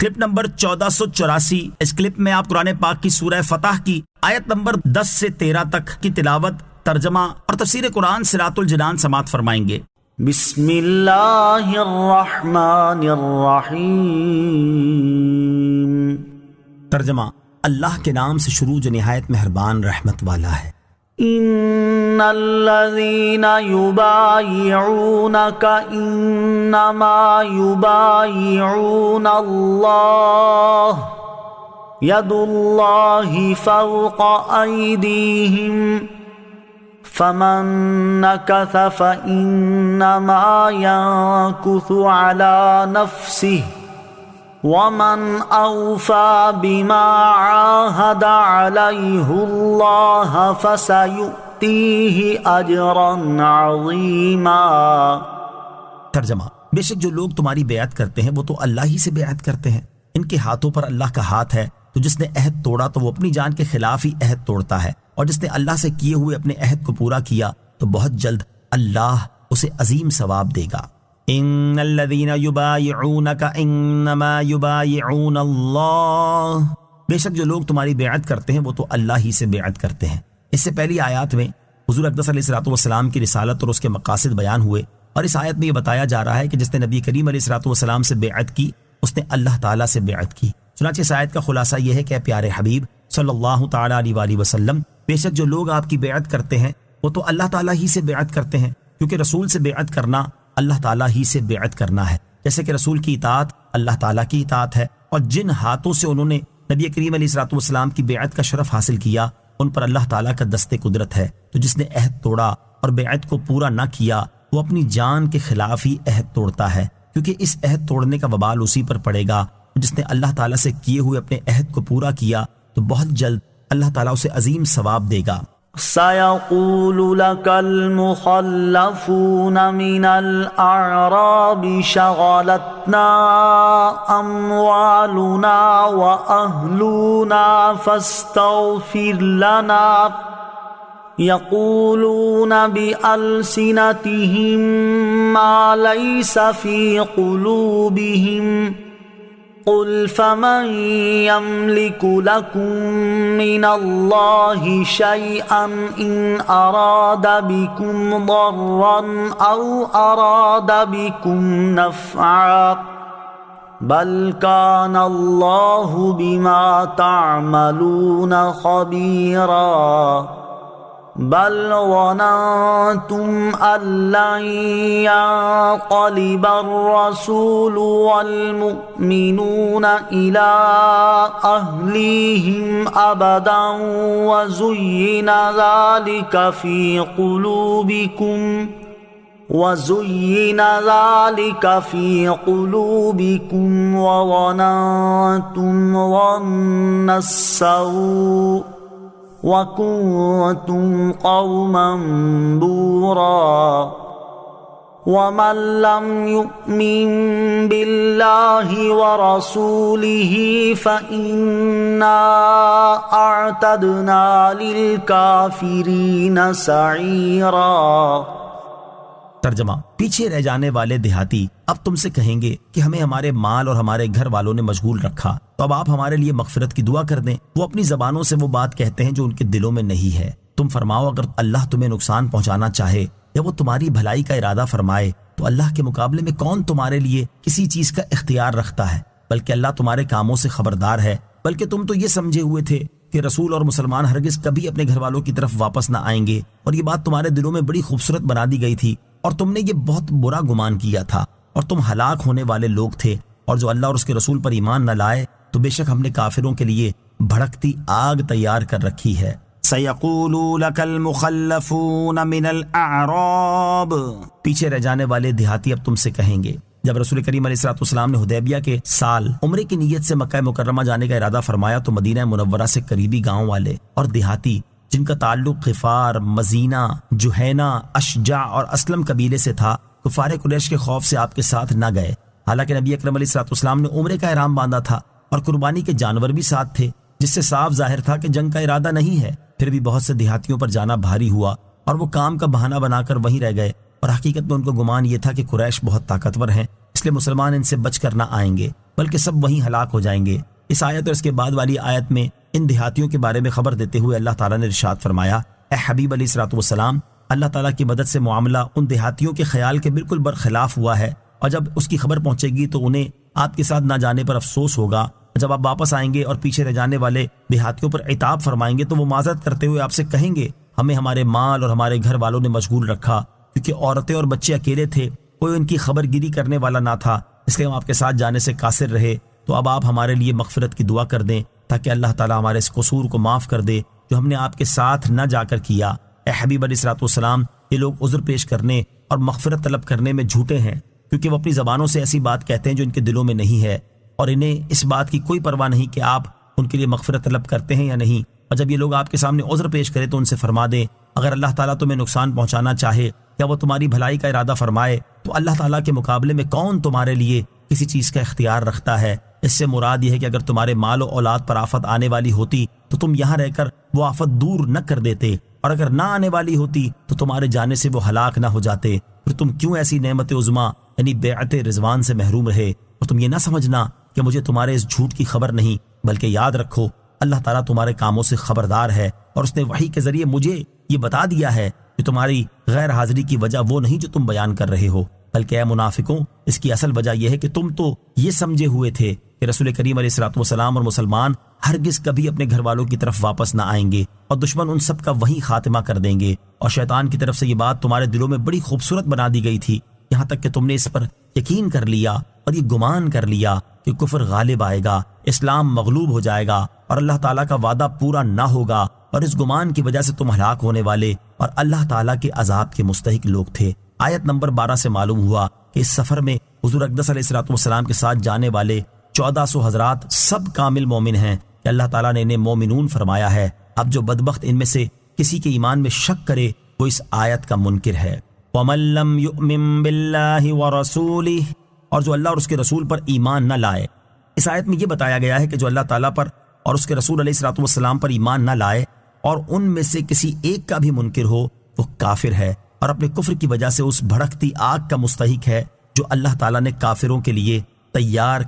Clip number 1484۔ اس clip میں آپ قرآن پاک کی سورہ فتح کی آیت نمبر 10 سے 13 تک کی تلاوت، ترجمہ اور تفسیر قرآن صراط الجنان سماعت فرمائیں گے۔ بسم اللہ الرحمن الرحیم۔ ترجمہ، اللہ کے نام سے شروع جو نہایت مہربان رحمت والا ہے۔ ان الذین یبایعونک انما یبایعون اللہ ید اللہ فوق ایدیہم فمن نکث فإنما ينکث علی نفسہ ومن اوفى بما عاهد عليه الله فسيؤتيه اجرا عظيما۔ ترجمہ، بے شک جو لوگ تمہاری بیعت کرتے ہیں وہ تو اللہ ہی سے بیعت کرتے ہیں، ان کے ہاتھوں پر اللہ کا ہاتھ ہے، تو جس نے عہد توڑا تو وہ اپنی جان کے خلاف ہی عہد توڑتا ہے، اور جس نے اللہ سے کیے ہوئے اپنے عہد کو پورا کیا تو بہت جلد اللہ اسے عظیم ثواب دے گا۔ ان الذین یبایعونک انما یبایعون اللہ، بے شک جو لوگ تمہاری بیعت کرتے ہیں وہ تو اللہ ہی سے بیعت کرتے ہیں۔ اس سے پہلی آیات میں حضور اقدس علیہ الصلوۃ والسلام کی رسالت اور اس کے مقاصد بیان ہوئے، اور اس آیت میں یہ بتایا جا رہا ہے کہ جس نے نبی کریم علیہ الصلوۃ والسلام سے بیعت کی اس نے اللہ تعالیٰ سے بیعت کی۔ چنانچہ اس آیت کا خلاصہ یہ ہے کہ اے پیارے حبیب صلی اللہ تعالیٰ علیہ وآلہ وسلم، بے شک جو لوگ آپ کی بیعت کرتے ہیں وہ تو اللہ تعالیٰ ہی سے بیعت کرتے ہیں، کیونکہ رسول سے بیعت کرنا اللہ تعالیٰ ہی سے بیعت کرنا ہے، جیسے کہ رسول کی اطاعت اللہ تعالیٰ کی اطاعت ہے، اور جن ہاتھوں سے انہوں نے نبی کریم علیہ الصلوۃ والسلام کی بیعت کا شرف حاصل کیا ان پر اللہ تعالیٰ کا دست قدرت ہے، تو جس نے عہد توڑا اور بیعت کو پورا نہ کیا وہ اپنی جان کے خلاف ہی عہد توڑتا ہے، کیونکہ اس عہد توڑنے کا وبال اسی پر پڑے گا۔ جس نے اللہ تعالیٰ سے کیے ہوئے اپنے عہد کو پورا کیا تو بہت جلد اللہ تعالیٰ اسے عظیم ثواب دے گا۔ سيقول لك المخلفون من الأعراب شغلتنا أموالنا وأهلنا فاستغفر لنا يقولون بألسنتهم ما ليس في قلوبهم قل فمن يملك لكم من الله شيئا إن أراد بكم ضرا أو أراد بكم نفعا بل كان الله بما تعملون خبيرا بل ظننتم أن لن ينقلب الرسول والمؤمنون إلى أهليهم أبدا وزين ذلك في قلوبكم وظننتم ظن السوء وَكُنْتُمْ قَوْمًا بُورًا وَمَنْ لَمْ يُؤْمِنْ بِاللَّهِ وَرَسُولِهِ فَإِنَّا أَعْتَدْنَا لِلْكَافِرِينَ سَعِيرًا۔ ترجمہ، پیچھے رہ جانے والے دیہاتی اب تم سے کہیں گے کہ ہمیں ہمارے مال اور ہمارے گھر والوں نے مشغول رکھا، تو اب آپ ہمارے لیے مغفرت کی دعا کر دیں۔ وہ اپنی زبانوں سے وہ بات کہتے ہیں جو ان کے دلوں میں نہیں ہے۔ تم فرماؤ، اگر اللہ تمہیں نقصان پہنچانا چاہے یا وہ تمہاری بھلائی کا ارادہ فرمائے تو اللہ کے مقابلے میں کون تمہارے لیے کسی چیز کا اختیار رکھتا ہے؟ بلکہ اللہ تمہارے کاموں سے خبردار ہے۔ بلکہ تم تو یہ سمجھے ہوئے تھے کہ رسول اور مسلمان ہرگز کبھی اپنے گھر والوں کی طرف واپس نہ آئیں گے، اور یہ بات تمہارے دلوں میں بڑی خوبصورت بنا دی گئی تھی، اور تم نے یہ بہت برا گمان کیا تھا، اور تم ہلاک ہونے والے لوگ تھے۔ اور جو اللہ اور اس کے رسول پر ایمان نہ لائے تو بے شک ہم نے کافروں کے لیے بھڑکتی آگ تیار کر رکھی ہے۔ سَيَقُولُ لَكَ الْمُخَلَّفُونَ مِنَ الْأَعْرَابِ، پیچھے رہ جانے والے دیہاتی اب تم سے کہیں گے۔ جب رسول کریم علیہ الصلوۃ والسلام نے حدیبیہ کے سال عمرے کی نیت سے مکہ مکرمہ جانے کا ارادہ فرمایا تو مدینہ منورہ سے قریبی گاؤں والے اور دیہاتی جن کا تعلق غفار، مزینہ، جوہینہ، اشجع اور اسلم قبیلے سے تھا، کفار قریش کے خوف سے آپ کے ساتھ نہ گئے، حالانکہ نبی اکرم علیہ الصلوۃ والسلام نے عمرے کا احرام باندھا تھا اور قربانی کے جانور بھی ساتھ تھے، جس سے صاف ظاہر تھا کہ جنگ کا ارادہ نہیں ہے۔ پھر بھی بہت سے دیہاتیوں پر جانا بھاری ہوا اور وہ کام کا بہانہ بنا کر وہیں رہ گئے، اور حقیقت میں ان کو گمان یہ تھا کہ قریش بہت طاقتور ہیں، اس لیے مسلمان ان سے بچ کر نہ آئیں گے۔ بلکہ سب وہیں ہلاک ہو جائیں گے۔ اس آیت اور اس کے بعد والی آیت میں ان دیہاتیوں کے بارے میں خبر دیتے ہوئے اللہ تعالیٰ نے ارشاد فرمایا، اے حبیب علیہ الصلوۃ والسلام، اللہ تعالیٰ کی مدد سے معاملہ ان دیہاتیوں کے خیال کے بالکل برخلاف ہوا ہے، اور جب اس کی خبر پہنچے گی تو انہیں آپ کے ساتھ نہ جانے پر افسوس ہوگا۔ جب آپ واپس آئیں گے اور پیچھے رہ جانے والے دیہاتیوں پر عتاب فرمائیں گے تو وہ معذرت کرتے ہوئے آپ سے کہیں گے، ہمیں ہمارے مال اور ہمارے گھر والوں نے مشغول رکھا، کیونکہ عورتیں اور بچے اکیلے تھے، کوئی ان کی خبر گیری کرنے والا نہ تھا، اس لیے ہم آپ کے ساتھ جانے سے قاصر رہے۔ تو اب آپ ہمارے لیے مغفرت کی دعا کر دیں تاکہ اللہ تعالیٰ ہمارے اس قصور کو معاف کر دے جو ہم نے آپ کے ساتھ نہ جا کر کیا۔ اے حبیب علیہ الصلوۃ والسلام، یہ لوگ عذر پیش کرنے اور مغفرت طلب کرنے میں جھوٹے ہیں، کیونکہ وہ اپنی زبانوں سے ایسی بات کہتے ہیں جو ان کے دلوں میں نہیں ہے، اور انہیں اس بات کی کوئی پرواہ نہیں کہ آپ ان کے لیے مغفرت طلب کرتے ہیں یا نہیں۔ اور جب یہ لوگ آپ کے سامنے عذر پیش کریں تو ان سے فرما دیں، اگر اللہ تعالیٰ تمہیں نقصان پہنچانا چاہے یا وہ تمہاری بھلائی کا ارادہ فرمائے تو اللہ تعالیٰ کے مقابلے میں کون تمہارے لیے کسی چیز کا اختیار رکھتا ہے۔ اس سے مراد یہ ہے کہ اگر تمہارے مال و اولاد پر آفت آنے والی ہوتی تو تم یہاں رہ کر وہ آفت دور نہ کر دیتے، اور اگر نہ آنے والی ہوتی تو تمہارے جانے سے وہ ہلاک نہ ہو جاتے، پھر تم کیوں ایسی نعمت عظمیٰ یعنی بیعت رضوان سے محروم رہے؟ اور تم یہ نہ سمجھنا کہ مجھے تمہارے اس جھوٹ کی خبر نہیں، بلکہ یاد رکھو اللہ تعالیٰ تمہارے کاموں سے خبردار ہے، اور اس نے وحی کے ذریعے مجھے یہ بتا دیا ہے کہ تمہاری غیر حاضری کی وجہ وہ نہیں جو تم بیان کر رہے ہو، بلکہ اے منافقوں، اس کی اصل وجہ یہ ہے کہ تم تو یہ سمجھے ہوئے تھے کہ رسول کریم علیہ الصلوۃ والسلام اور مسلمان ہرگز کبھی اپنے گھر والوں کی طرف واپس نہ آئیں گے، اور دشمن ان سب کا وہی خاتمہ کر دیں گے، اور شیطان کی طرف سے یہ بات تمہارے دلوں میں بڑی خوبصورت بنا دی گئی تھی، یہاں تک کہ تم نے اس پر یقین کر لیا اور یہ گمان کر لیا کہ کفر غالب آئے گا، اسلام مغلوب ہو جائے گا اور اللہ تعالیٰ کا وعدہ پورا نہ ہوگا، اور اس گمان کی وجہ سے تم ہلاک ہونے والے اور اللہ تعالیٰ کے عذاب کے مستحق لوگ تھے۔ آیت نمبر 12 سے معلوم ہوا کہ اس سفر میں حضور اقدس علیہ الصلوۃ والسلام کے ساتھ جانے والے 1400 حضرات سب کامل مومن ہیں کہ اللہ تعالیٰ نے انہیں مومنون فرمایا ہے۔ اب جو بدبخت ان میں سے کسی کے ایمان میں شک کرے وہ اس آیت کا منکر ہے۔ وَمَن لَّمْ يُؤْمِن بِاللَّهِ وَرَسُولِهِ، اور جو اللہ اور اس کے رسول پر ایمان نہ لائے۔ اس آیت میں یہ بتایا گیا ہے کہ جو اللہ تعالیٰ پر اور اس کے رسول علیہ الصلوۃ والسلام پر ایمان نہ لائے اور ان میں سے کسی ایک کا بھی منکر ہو، وہ کافر ہے اور اپنے کفر کی وجہ سے اس بھڑکتی آگ کا مستحق ہے جو اللہ تعالیٰ نے کافروں کے لیے تیار